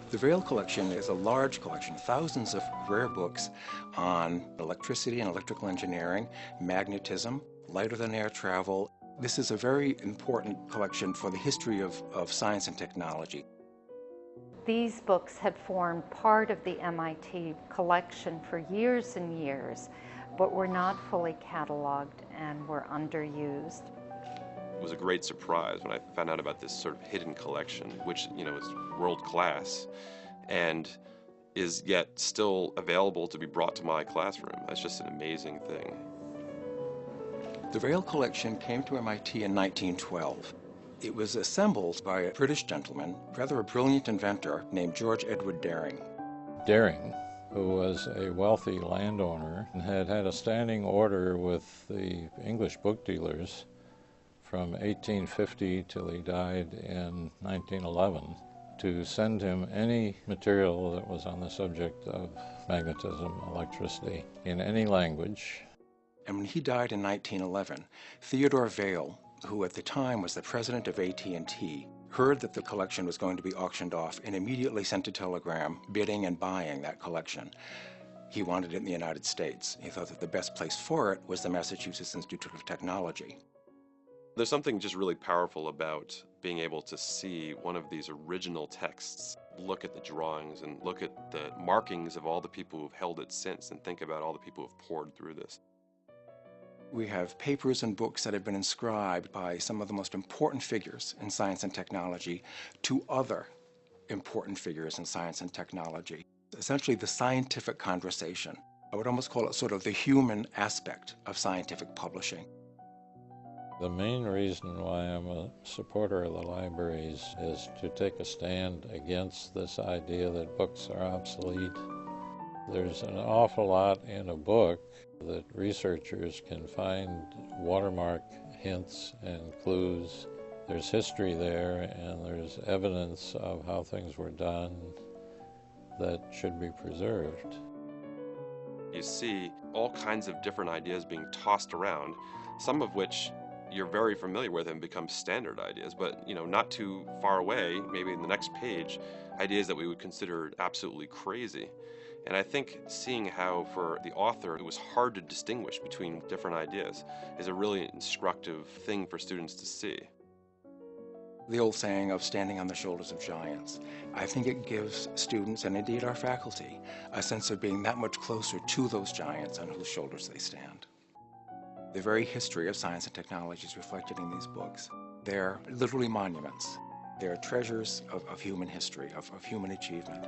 The Vail collection is a large collection, thousands of rare books on electricity and electrical engineering, magnetism, lighter-than-air travel. This is a very important collection for the history of science and technology. These books had formed part of the MIT collection for years and years, but were not fully cataloged and were underused. It was a great surprise when I found out about this sort of hidden collection, which, is world class and is yet still available to be brought to my classroom. That's just an amazing thing. The Vail collection came to MIT in 1912. It was assembled by a British gentleman, rather a brilliant inventor, named George Edward Daring. Daring, who was a wealthy landowner and had had a standing order with the English book dealers from 1850 till he died in 1911, to send him any material that was on the subject of magnetism, electricity, in any language. And when he died in 1911, Theodore Vail, who at the time was the president of AT&T, heard that the collection was going to be auctioned off and immediately sent a telegram bidding and buying that collection. He wanted it in the United States. He thought that the best place for it was the Massachusetts Institute of Technology. There's something just really powerful about being able to see one of these original texts, look at the drawings and look at the markings of all the people who've held it since and think about all the people who've poured through this. We have papers and books that have been inscribed by some of the most important figures in science and technology to other important figures in science and technology. Essentially the scientific conversation. I would almost call it sort of the human aspect of scientific publishing. The main reason why I'm a supporter of the libraries is to take a stand against this idea that books are obsolete. There's an awful lot in a book that researchers can find watermark hints and clues. There's history there, and there's evidence of how things were done that should be preserved. You see all kinds of different ideas being tossed around, some of which you're very familiar with and become standard ideas, but not too far away, maybe in the next page, ideas that we would consider absolutely crazy. And I think seeing how for the author it was hard to distinguish between different ideas is a really instructive thing for students to see. The old saying of standing on the shoulders of giants. I think it gives students, and indeed our faculty, a sense of being that much closer to those giants on whose shoulders they stand. The very history of science and technology is reflected in these books. They're literally monuments. They're treasures of human history, of human achievement.